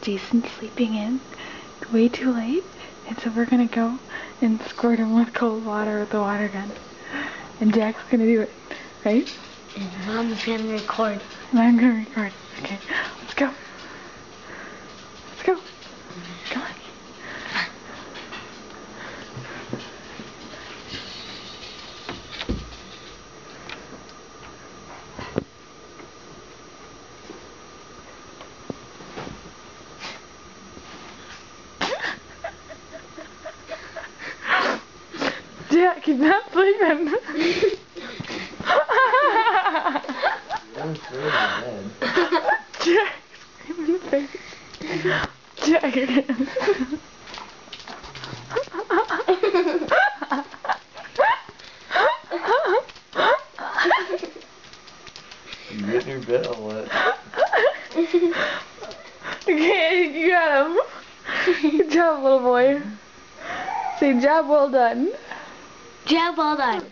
Jason's sleeping in way too late, and so we're gonna go and squirt him with cold water with the water gun. And Jack's gonna do it, right? And Mom's gonna record. And I'm gonna record. Okay, let's go. Let's go. Come on. Jack, he's not sleeping. Jack, scream in the face. Jack. You getting your bell wet. Okay, you got him. Good job, little boy. Say job well done. Job well done.